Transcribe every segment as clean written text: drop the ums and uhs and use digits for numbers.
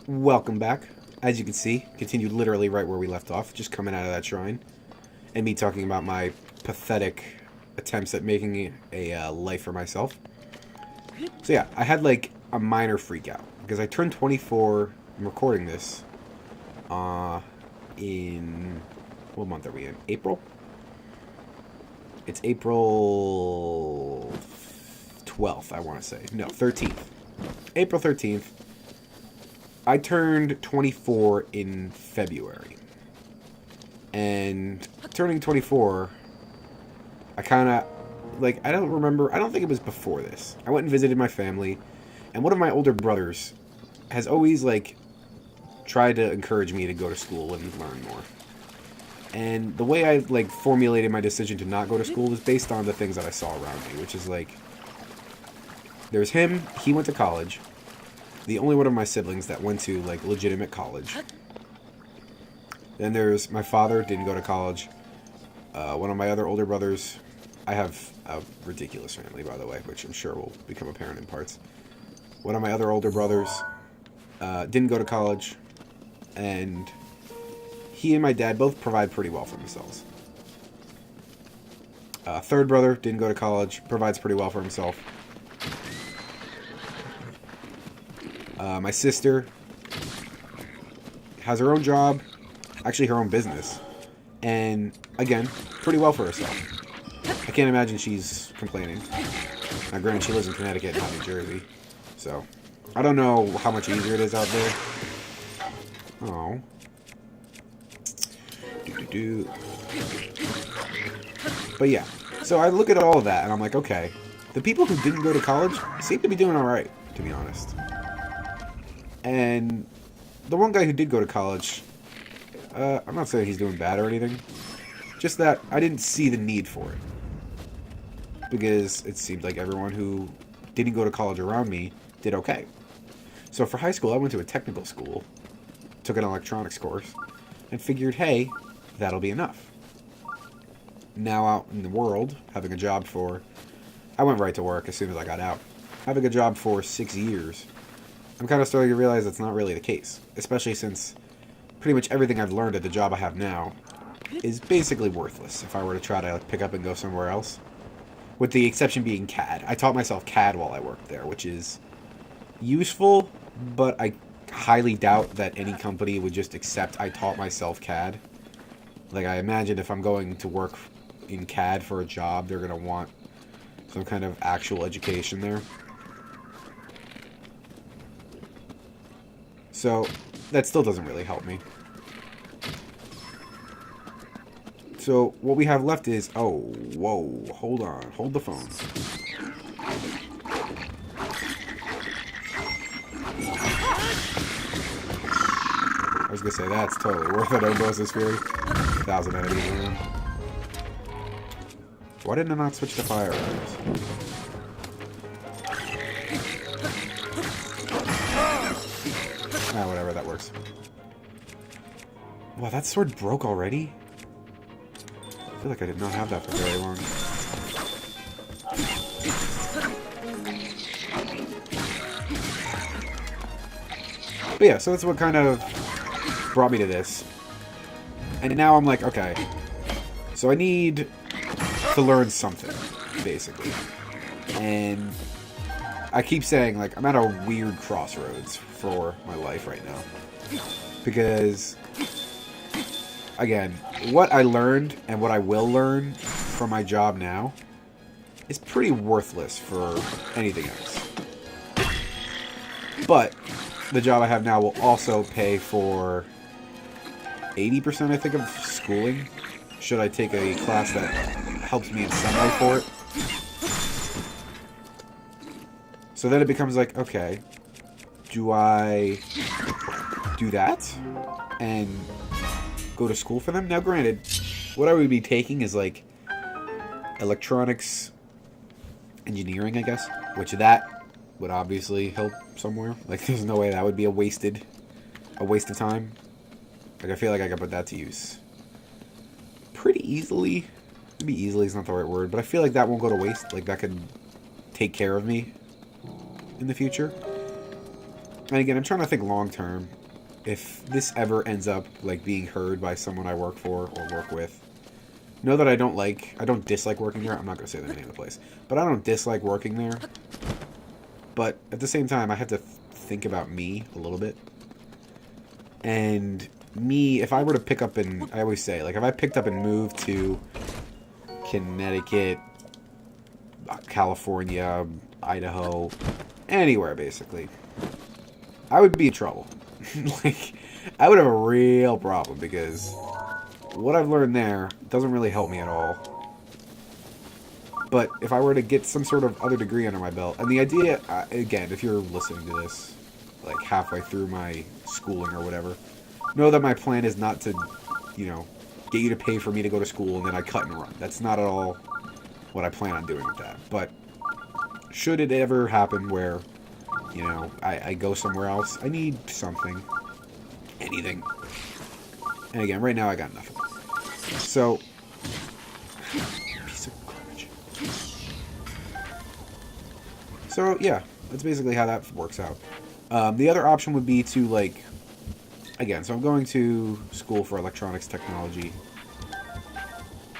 Welcome back. As you can see, continued literally right where we left off, just coming out of that shrine. And me talking about my pathetic attempts at making a life for myself. So yeah, I had like a minor freak out. Because I turned 24, I'm recording this, in, what month are we in? April? It's April 12th, I want to say. No, 13th. April 13th. I turned 24 in February. And turning 24, I kind of, I don't remember, I don't think it was before this. I went and visited my family, and one of my older brothers has always, tried to encourage me to go to school and learn more. And the way I, formulated my decision to not go to school was based on the things that I saw around me, which is, there's him, he went to college. The only one of my siblings that went to, legitimate college. Then there's my father, didn't go to college. One of my other older brothers, I have a ridiculous family, by the way, which I'm sure will become apparent in parts. One of my other older brothers didn't go to college, and he and my dad both provide pretty well for themselves. Third brother didn't go to college, provides pretty well for himself. My sister has her own job, actually her own business, and again, pretty well for herself. I can't imagine she's complaining. Now, granted, she lives in Connecticut, not New Jersey, so I don't know how much easier it is out there. Oh. Do-do-do. But yeah, so I look at all of that, and I'm like, okay, the people who didn't go to college seem to be doing alright, to be honest. And the one guy who did go to college, I'm not saying he's doing bad or anything, just that I didn't see the need for it. Because it seemed like everyone who didn't go to college around me did okay. So for high school, I went to a technical school, took an electronics course, and figured, hey, that'll be enough. Now out in the world, having a job for... I went right to work as soon as I got out. Having a job for 6 years... I'm kind of starting to realize that's not really the case, especially since pretty much everything I've learned at the job I have now is basically worthless if I were to try to pick up and go somewhere else. With the exception being CAD. I taught myself CAD while I worked there, which is useful, but I highly doubt that any company would just accept I taught myself CAD. I imagine if I'm going to work in CAD for a job, they're going to want some kind of actual education there. So, that still doesn't really help me. So, what we have left is... Oh, whoa, hold on. Hold the phone. I was gonna say, that's totally worth it, Obosis Fury. 1,000 enemies around. Why didn't I not switch to fire arrows? Ah, whatever, that works. Wow, that sword broke already? I feel like I did not have that for very long. But yeah, so that's what kind of brought me to this. And now I'm like, okay, so I need to learn something, basically. And I keep saying, I'm at a weird crossroads for my life right now. Because, again, what I learned and what I will learn from my job now is pretty worthless for anything else. But the job I have now will also pay for 80%, I think, of schooling. Should I take a class that helps me in some way for it? So then it becomes okay, do I do that and go to school for them? Now, granted, what I would be taking is, electronics engineering, I guess, which that would obviously help somewhere. There's no way that would be a waste of time. I feel like I could put that to use pretty easily. Maybe easily is not the right word, but I feel like that won't go to waste. That could take care of me in the future. And again, I'm trying to think long term. If this ever ends up like being heard by someone I work for or work with, know that I don't dislike working there. I'm not going to say the name of the place, but I don't dislike working there. But at the same time, I have to think about me a little bit. And me, if I were to pick up and I always say, like, if I picked up and moved to Connecticut, California, Idaho, anywhere basically, I would be in trouble. Like, I would have a real problem because what I've learned there doesn't really help me at all. But if I were to get some sort of other degree under my belt, and the idea, again, if you're listening to this, like, halfway through my schooling or whatever, know that my plan is not to, you know, get you to pay for me to go to school and then I cut and run. That's not at all what I plan on doing with that. But should it ever happen where, you know, I go somewhere else, I need something. Anything. And again, right now I got nothing. So, piece of garbage. So, yeah, that's basically how that works out. The other option would be to, like, again, so I'm going to school for electronics technology.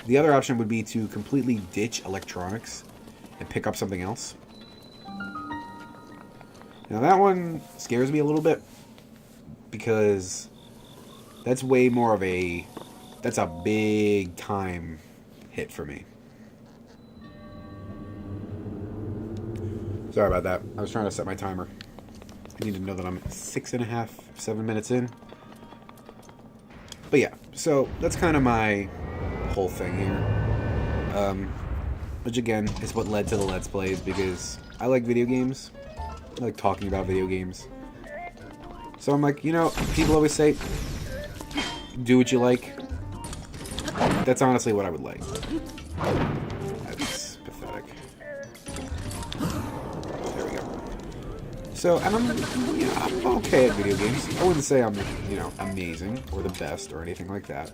The other option would be to completely ditch electronics and pick up something else. Now that one scares me a little bit because that's way more of that's a big time hit for me. Sorry about that. I was trying to set my timer. I need to know that I'm 6.5, 7 minutes in. But yeah, so that's kind of my whole thing here. Which again is what led to the Let's Plays because I like video games. I like talking about video games. So I'm like, you know, people always say, do what you like. That's honestly what I would like. That's pathetic. There we go. So, and I'm okay at video games. I wouldn't say I'm, you know, amazing or the best or anything like that.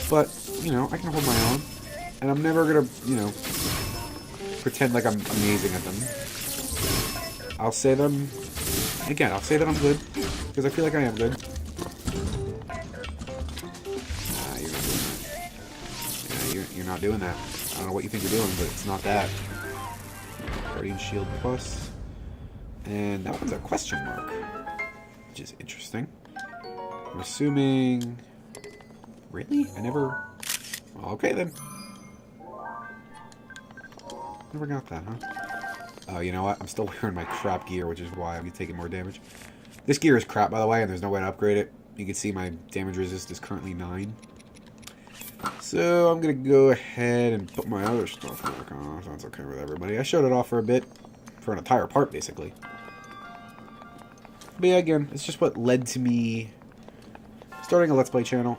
But, you know, I can hold my own. And I'm never gonna, you know, pretend like I'm amazing at them. I'll say them, again, I'll say that I'm good, because I feel like I am good. You're not doing that. I don't know what you think you're doing, but it's not that. Guardian Shield Plus. And that one's a question mark, which is interesting. I'm assuming... Really? I never... Well, okay then. Never got that, huh? Oh, you know what? I'm still wearing my crap gear, which is why I'm taking more damage. This gear is crap, by the way, and there's no way to upgrade it. You can see my damage resist is currently 9. So I'm going to go ahead and put my other stuff back on, if that's okay with everybody. I showed it off for a bit, for an entire part, basically. But yeah, again, it's just what led to me starting a Let's Play channel.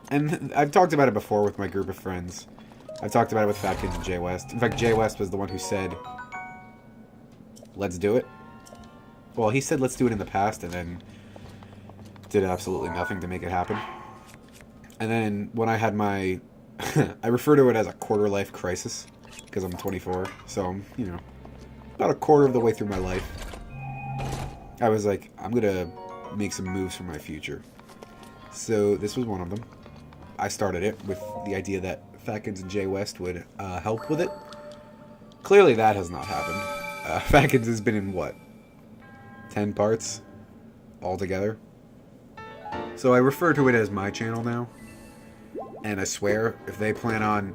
And I've talked about it before with my group of friends. I've talked about it with Fat Kids and Jay West. In fact, Jay West was the one who said, let's do it. Well, he said let's do it in the past, and then did absolutely nothing to make it happen. And then when I had my... I refer to it as a quarter-life crisis, because I'm 24, so I'm, you know, about a quarter of the way through my life. I was like, I'm going to make some moves for my future. So this was one of them. I started it with the idea that Fat Kids and Jay West would help with it. Clearly that has not happened. Fat Kids has been in, what, 10 parts altogether? So I refer to it as my channel now. And I swear, if they plan on...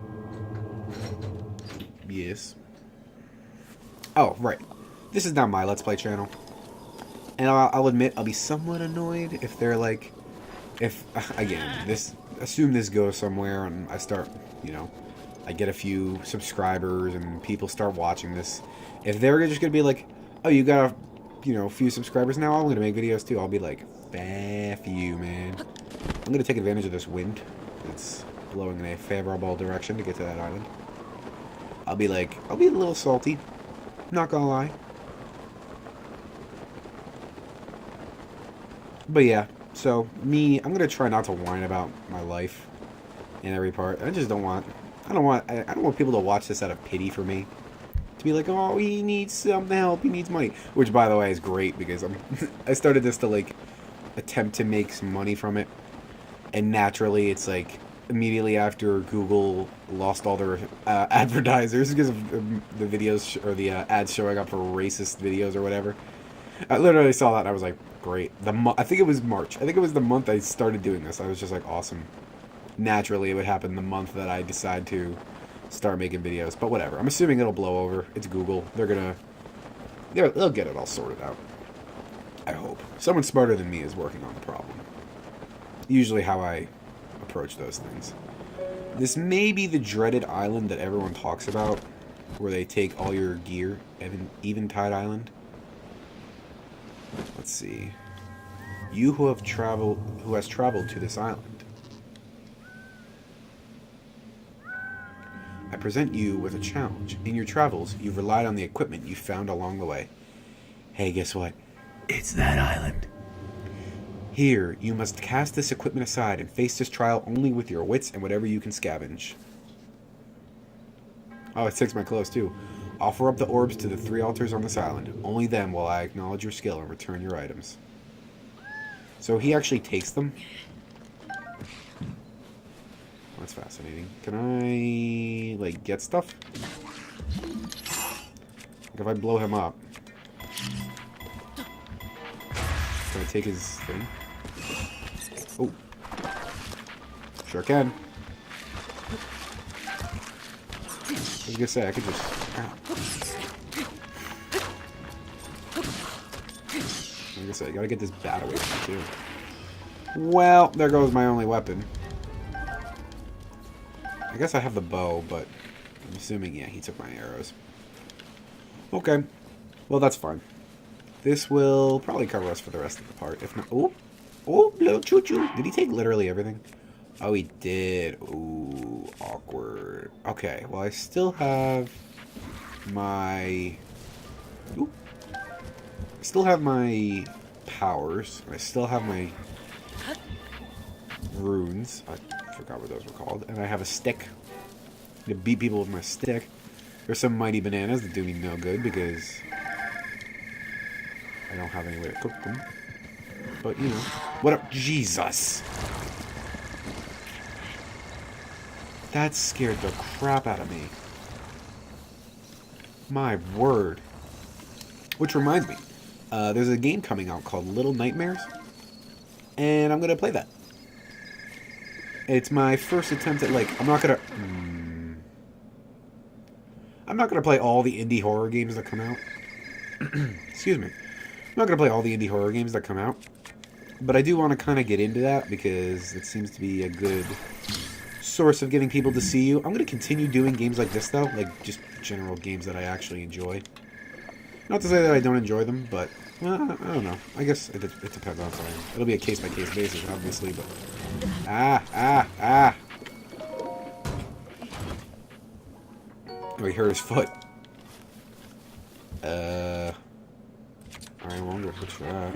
Yes. Oh, right. This is now my Let's Play channel. And I'll admit, I'll be somewhat annoyed if they're like... If, again, assume this goes somewhere and I start, you know, I get a few subscribers and people start watching this. If they're just going to be like, oh, you got a few subscribers now, I'm going to make videos too. I'll be like, F you, man. I'm going to take advantage of this wind. It's blowing in a favorable direction to get to that island. I'll be a little salty. Not gonna lie. But yeah, so me, I'm gonna try not to whine about my life in every part. I don't want people to watch this out of pity for me. to be like, oh, he needs some help, he needs money. Which, by the way, is great because I started this to like attempt to make some money from it, and naturally, it's like immediately after Google lost all their advertisers because of the videos or the ads showing up for racist videos or whatever. I literally saw that and I was like, great. I think it was March. I think it was the month I started doing this. I was just like, awesome. Naturally, it would happen the month that I decide to start making videos. But whatever. I'm assuming it'll blow over. It's Google. They'll get it all sorted out. I hope. Someone smarter than me is working on the problem. Usually how I approach those things. This may be the dreaded island that everyone talks about, where they take all your gear. Eventide Island. Let's see. You who has traveled to this island. I present you with a challenge. In your travels, you've relied on the equipment you found along the way. Hey, guess what? It's that island. Here, you must cast this equipment aside and face this trial only with your wits and whatever you can scavenge. Oh, it takes my clothes too. Offer up the orbs to the 3 altars on this island. Only then will I acknowledge your skill and return your items. So he actually takes them? That's fascinating. Can I, like, get stuff? Like if I blow him up, can I take his thing? Oh. Sure can. I was gonna say, I could just... Ow. Like I said, I gotta get this bat away from me, too. Well, there goes my only weapon. I guess I have the bow, but I'm assuming, yeah, he took my arrows. Okay. Well, that's fine. This will probably cover us for the rest of the part. If not... Oh! Oh, little choo-choo! Did he take literally everything? Oh, he did. Ooh, awkward. Okay, well, I still have my... Ooh. I still have my powers. I still have my runes. I forgot what those were called. And I have a stick to beat people with my stick. There's some mighty bananas that do me no good because I don't have any way to cook them. But, you know. What up? Jesus! That scared the crap out of me. My word. Which reminds me, there's a game coming out called Little Nightmares, and I'm gonna play that. It's my first attempt at, like, I'm not gonna play all the indie horror games that come out. Excuse me. I'm not gonna play all the indie horror games that come out, but I do want to kind of get into that because it seems to be a good source of getting people to see you. I'm going to continue doing games like this, though. Like, just general games that I actually enjoy. Not to say that I don't enjoy them, but, well, I don't know. I guess it depends on something. It'll be a case-by-case basis, obviously, but... Ah! Oh, he hurt his foot. I wonder which that.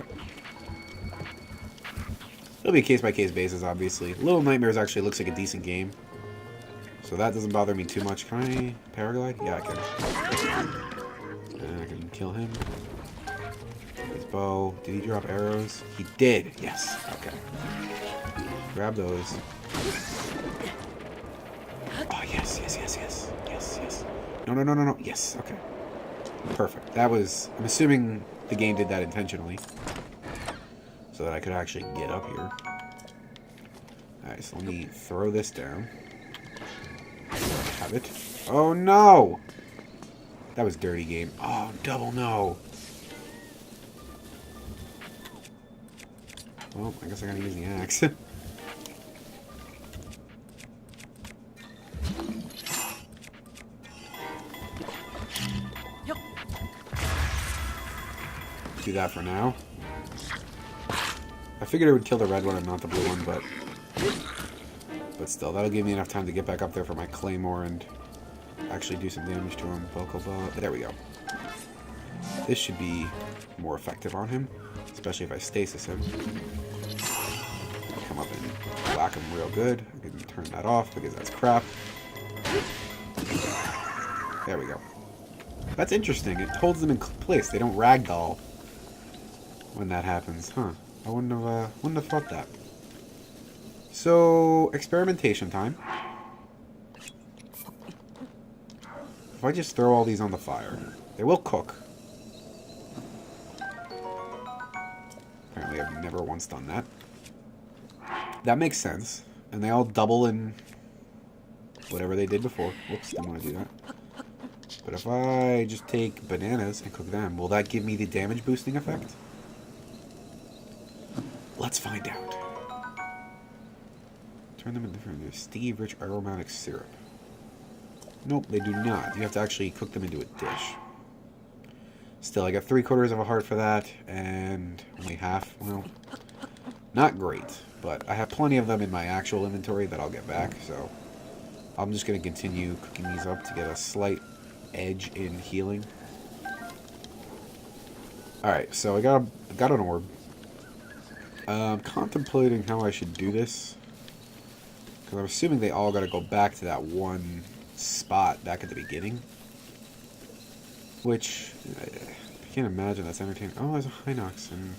It'll be a case-by-case basis, obviously. Little Nightmares actually looks like a decent game. So that doesn't bother me too much. Can I paraglide? Yeah, I can. And I can kill him. His bow. Did he drop arrows? He did. Yes. Okay. Grab those. Oh, yes. No. Yes. Okay. Perfect. That was... I'm assuming the game did that intentionally. So that I could actually get up here. Alright, so let me throw this down. Have it. Oh, no! That was dirty game. Oh, double no. Well, I guess I gotta use the axe. Do that for now. I figured it would kill the red one and not the blue one, but still, that'll give me enough time to get back up there for my claymore and actually do some damage to him. Vocal bow. There we go. This should be more effective on him, especially if I stasis him. Come up and whack him real good. I can turn that off because that's crap. There we go. That's interesting. It holds them in place. They don't ragdoll when that happens. Huh. I wouldn't have thought that. So, experimentation time. If I just throw all these on the fire, they will cook. Apparently I've never once done that. That makes sense. And they all double in whatever they did before. Whoops, didn't want to do that. But if I just take bananas and cook them, will that give me the damage boosting effect? Let's find out. Turn them into sticky, rich, aromatic syrup. Nope, they do not. You have to actually cook them into a dish. Still, I got 3/4 of a heart for that, and only half. Well, not great, but I have plenty of them in my actual inventory that I'll get back, so I'm just going to continue cooking these up to get a slight edge in healing. Alright, so I got an orb. I'm contemplating how I should do this, because I'm assuming they all got to go back to that one spot back at the beginning, which I can't imagine that's entertaining. Oh, there's a Hinox, and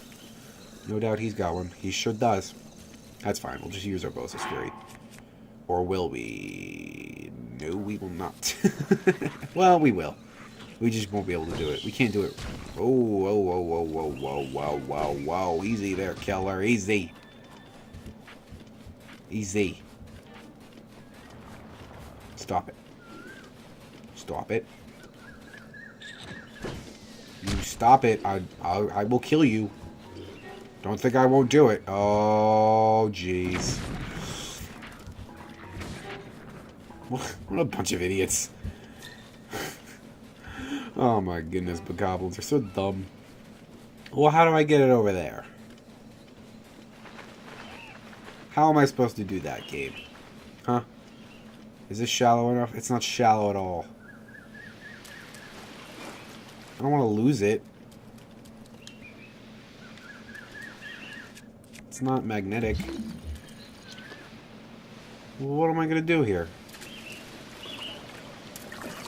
no doubt he's got one. He sure does. That's fine. We'll just use our bows straight. Or will we? No, we will not. Well, we will. We just won't be able to do it. We can't do it. Oh, whoa, whoa, whoa, whoa, whoa, whoa, whoa, whoa. Easy there, killer. Easy. Easy. Stop it. Stop it. You stop it. I will kill you. Don't think I won't do it. Oh, jeez. What a bunch of idiots. Oh my goodness, bokoblins are so dumb. Well, how do I get it over there? How am I supposed to do that, Gabe? Huh? Is this shallow enough? It's not shallow at all. I don't want to lose it. It's not magnetic. Well, what am I going to do here?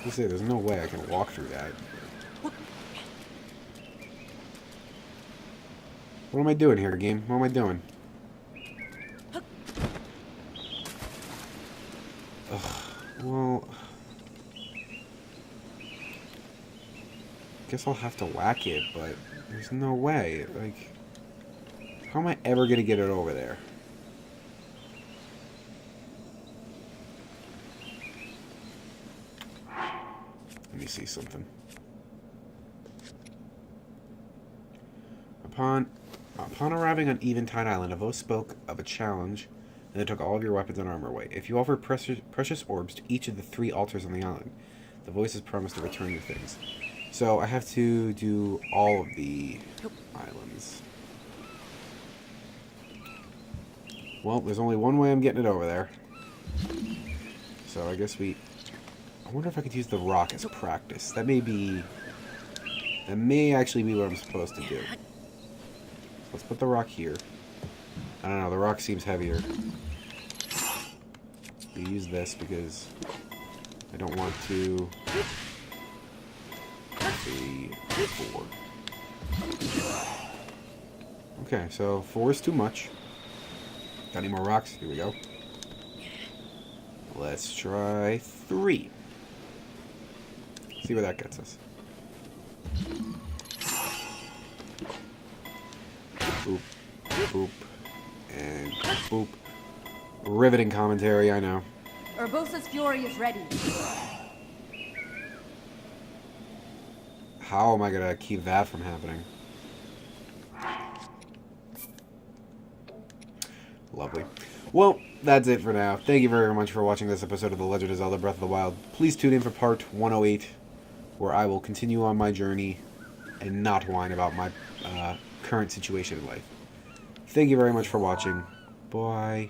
I say, there's no way I can walk through that. What am I doing here, game? What am I doing? Ugh, well... guess I'll have to whack it, but there's no way. Like, how am I ever going to get it over there? Let me see something. Upon arriving on Eventide Island, a voice spoke of a challenge, and they took all of your weapons and armor away. If you offer precious orbs to each of the 3 altars on the island, the voices promise to return you things. So I have to do all of the islands. Well, there's only one way I'm getting it over there. So I guess I wonder if I could use the rock as practice. That may actually be what I'm supposed to do. Let's put the rock here. I don't know, the rock seems heavier. We use this because I don't want to... 3, 4. Okay, so 4 is too much. Got any more rocks? Here we go. Let's try 3. See where that gets us. Boop, boop, and boop. Riveting commentary, I know. Urbosa's Fury is ready. How am I gonna keep that from happening? Lovely. Well, that's it for now. Thank you very much for watching this episode of The Legend of Zelda Breath of the Wild. Please tune in for part 108, where I will continue on my journey and not whine about my current situation in life. Thank you very much for watching. Bye.